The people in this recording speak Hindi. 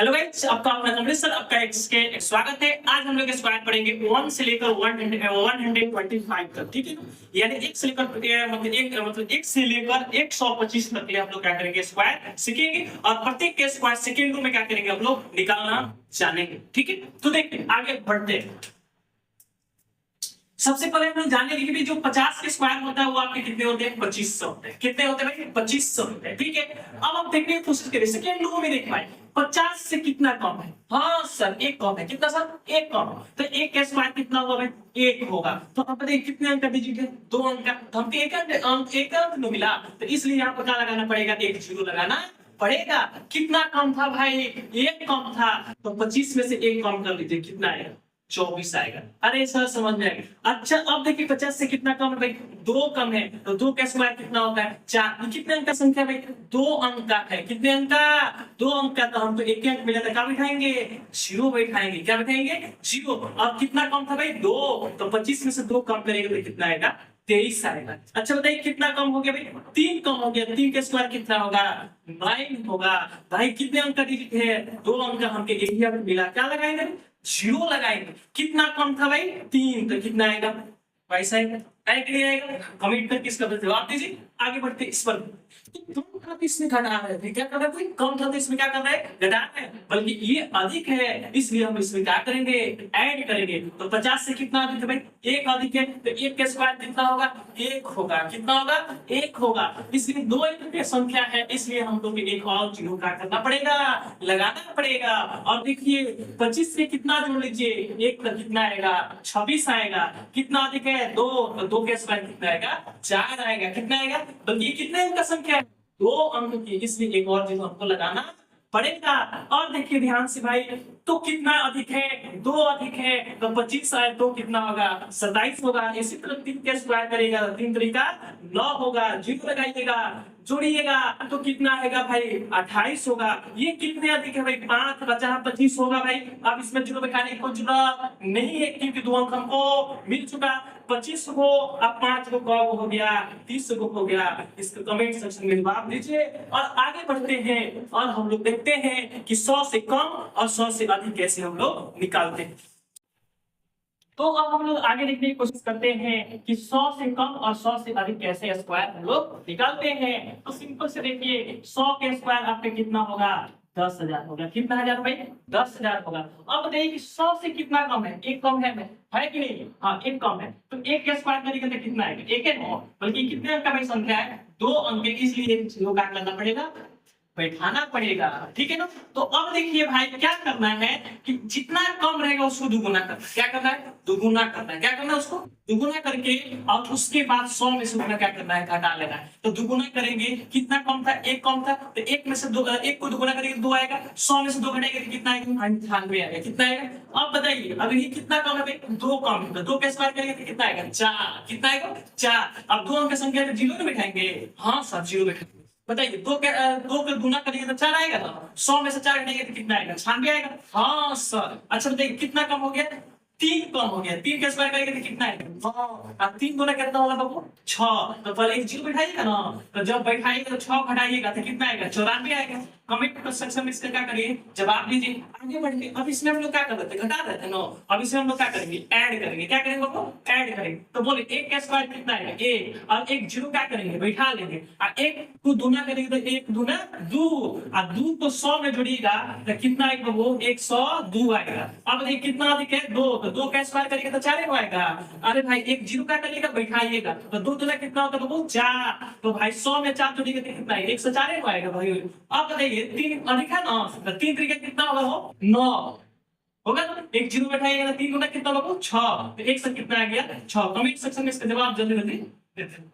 हेलो गाइस, आपका अपना कमलेश सर आपका एक स्वागत है। आज हम लोग स्क्वायर पढ़ेंगे 1 से लेकर 125 तक, ठीक है ना। यानी एक से लेकर मतलब एक से लेकर 125 तक के हम लोग क्या करेंगे, स्क्वायर सीखेंगे और प्रत्येक के स्क्वायर सेकंडों में क्या करेंगे हम लोग निकालना जानेंगे, ठीक है। तो देखिए आगे बढ़ते हैं। सबसे पहले हम लोग जाने कि भी जो 50 के स्क्वायर होता है वो आपके कितने होते हैं, 2500 होते हैं। कितने होते हैं भाई, 2500 होते हैं, ठीक है। अब आप देखने की कोशिश करें सेकंड लो में देख पाए 50 से कितना कम है। हाँ सर एक कम है। कितना सर, एक कम। तो एक का स्क्वायर कितना होगा भाई, एक होगा। तो आप बताइए कितने अंक का डिजिट है, 2 अंक का। तो हमको एक अंक नहीं मिला, तो इसलिए यहाँ पर क्या लगाना पड़ेगा, एक जीरो लगाना पड़ेगा। कितना कम था भाई, एक कम था। तो 25 में से एक कम कर लीजिए, कितना आएगा, 24 आएगा। अरे सर समझ में आएगा। अच्छा अब देखिए 50 से कितना कम है भाई, 2 कम है। तो 2 का स्क्वायर कितना होता है, 4। कितने अंक का संख्या भाई, 2 अंक का है। कितने अंक का, 2 अंक का। तो हम तो एक अंक मिला था, क्या बिठाएंगे, 0 बैठाएंगे। क्या बिठाएंगे, 0। अब कितना कम था भाई, 2। तो 25 में से 2 कम करेंगे तो कितना आएगा, 23 आएगा। अच्छा बताइए कितना कम हो गया भाई, 3 कम हो गया। 3 का स्क्वायर कितना होगा, 9 होगा। भाई कितने अंक का डिजिट है, 2 अंक का। हमके एक अंक मिला, क्या लगाएंगे, 0 लगाएंगे। कितना कम था भाई, 3। तो कितना आएगा, वैसा आएगा कि नहीं आएगा। कमेंट करके इसका जवाब दीजिए। आगे बढ़ते इस पर। तो कम था तो इसमें घटा रहे थे, क्या कर रहे थे, कम था तो इसमें क्या कर रहे हैं, घटा रहे हैं। बल्कि ये अधिक है, इसलिए हम इसमें क्या करेंगे, ऐड करेंगे। तो 50 से कितना अधिक है भाई, 1 अधिक है। तो 1 का स्क्वायर कितना होगा, 1 होगा। कितना होगा, 1 होगा। इसलिए 2 अंक की संख्या है, इसलिए हम लोग एक और जीरो क्या करना पड़ेगा, लगाना पड़ेगा। और देखिए 25 से कितना जोड़ लीजिए, 1 का कितना आएगा, 26 आएगा। कितना अधिक है, 2। तो 2 का स्क्वायर कितना आएगा, 4 आएगा। कितना आएगा, बल्कि ये कितने अंक का संख्या है, 2 अंक की, इसलिए एक और जीरो हमको लगाना पड़ेगा। और देखिए ध्यान से भाई, तो कितना अधिक है, 2 अधिक है। तो 25 आए तो कितना होगा, 27 होगा। इसी तरह 3 का स्क्वायर करेगा, 3 तरीका 9 होगा। जीरो लगाइएगा, जोड़िएगा तो कितना आएगा भाई, 28 होगा। ये कितने अधिक है भाई, 5 बचा 25 होगा भाई। अब इसमें जीरो बैठाने की कोई जरूरत नहीं है, क्योंकि 2 अंक हमको मिल चुका। 25 को अब 5 को कब हो गया, 30 को हो गया। इसको कमेंट सेक्शन में जवाब दीजिए। और आगे बढ़ते हैं और हम लोग देखते हैं कि 100 से कम और 100 से अधिक कैसे हम लोग निकालते हैं। तो अब हम लोग आगे देखने की कोशिश करते हैं कि 100 से कम और 100 से अधिक कैसे स्क्वायर हम लोग निकालते हैं। तो सिंपल से देखिए 100 के स्क्वायर आपके कितना होगा, 10,000 होगा। कितना हजार भाई, 10,000 होगा। अब बताइए कि 100 से कितना कम है, एक कम है कि नहीं, हाँ एक कम है। तो एक के स्क्वायर करेंगे तो कितना आएगा, एक है नौ। बल्कि कितने अंक का भाई संख्या है, 2 अंक के, इसलिए जीरो काट लेना पड़ेगा, बैठाना पड़ेगा, ठीक है ना। तो अब देखिए भाई क्या करना है कि जितना कम रहेगा उसको दुगुना करना है। क्या करना है, दुगुना करना है। क्या करना है, उसको दुगुना करके और उसके बाद 100 में से क्या करना है, घटा लेना है। तो दुगुना करेंगे, कितना कम था, 1 कम था। तो 1 में से 2, 1 को दुगुना करेंगे तो 2 आएगा। 100 में से 2 घटाएंगे तो कितना आएगा, 98 आएगा। कितना आएगा, अब बताइए अगर ये कितना कम है, 2 कम है। तो 2 का स्क्वायर करेंगे तो कितना आएगा, 4। कितना आएगा, 4। अब 2 अंक की संख्या है, जीरो में बैठाएंगे। हाँ सर जीरो बैठाएंगे। बताइए 2 का गुना करेंगे तो 4 आएगा ना। 100 में से 4 घटेंगे तो कितना आएगा, 96 आएगा। हाँ सर। अच्छा बताइए कितना कम हो गया, 3 कम हो गया। 3 का स्क्वायर करेंगे तो कितना आएगा, 3 गुना कितना होगा बाबू, 6। तो पहले एक जीरो बैठाइएगा ना, तो जब बैठाइएगा तो 6 घटाइएगा तो कितना आएगा, 94 आएगा। कमेंट सेक्शन में इसका क्या करिए, जवाब दीजिए। आगे बढ़ेंगे। अब इसमें हम लोग क्या कर रहे थे, घटा रहे थे ना। अब इसमें हम लोग क्या करेंगे, ऐड करेंगे। क्या करेंगे बाबू, ऐड करेंगे। तो बोले 1 का स्क्वायर कितना आएगा, 1। और एक जीरो क्या करेंगे, बैठा लेंगे। और 1 को दूना करेंगे तो 1 दूना 2। और 2 को 100 में जोड़िएगा तो कितना आएगा वो, 102 आएगा। अब देखिए कितना अधिक है, 2। तो 2 का स्क्वायर करेंगे तो 4 आएगा। अरे भाई एक जीरो क्या करिएगा, बैठाइएगा। तो 2 दूना कितना होता है बाबू, 4। तो भाई 100 में 4 जोड़िएगा तो कितना आएगा, 104 आएगा भाई। अब बताइए 3 अधिक है ना, तो 3 तरीके कितना होगा वो, 9 होगा। एक जीरो बैठाइएगा तो 3 गुना कितना होगा, 6। तो 1 से कितना आ गया, 6। कमेंट सेक्शन में इसका जवाब जल्दी जल्दी देते हैं।